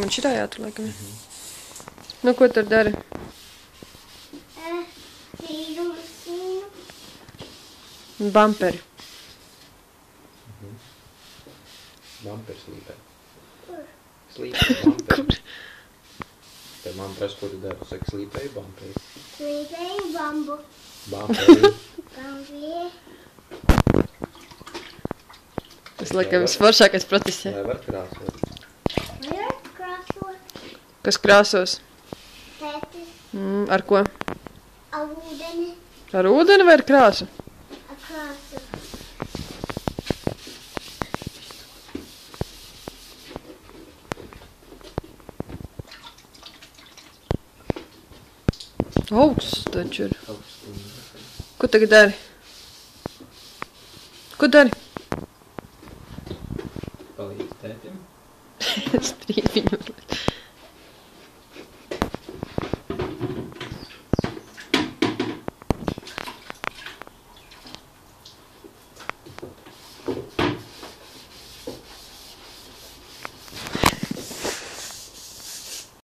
Man šitā jātur, laikam. Nu, ko tur dari? Sīnu. Bamperi. Bamperi slīpē. Slīpē bamperi. Kur? Te man prasa, ko tu dari. Tu saki, slīpēju bamperi. Slīpēju bambu. Bamperi. Bambi. Tas, laikam, visforšākais process. Vai var krāsot? Var krāsot. Kas krāsos? Tētis. Ar ko? Ar ūdeni. Ar ūdeni vai ar krāsu? Ar krāsu. Augsts taču ir. Ko tagad dari? Ko dari? Palīdz tētim. Strīd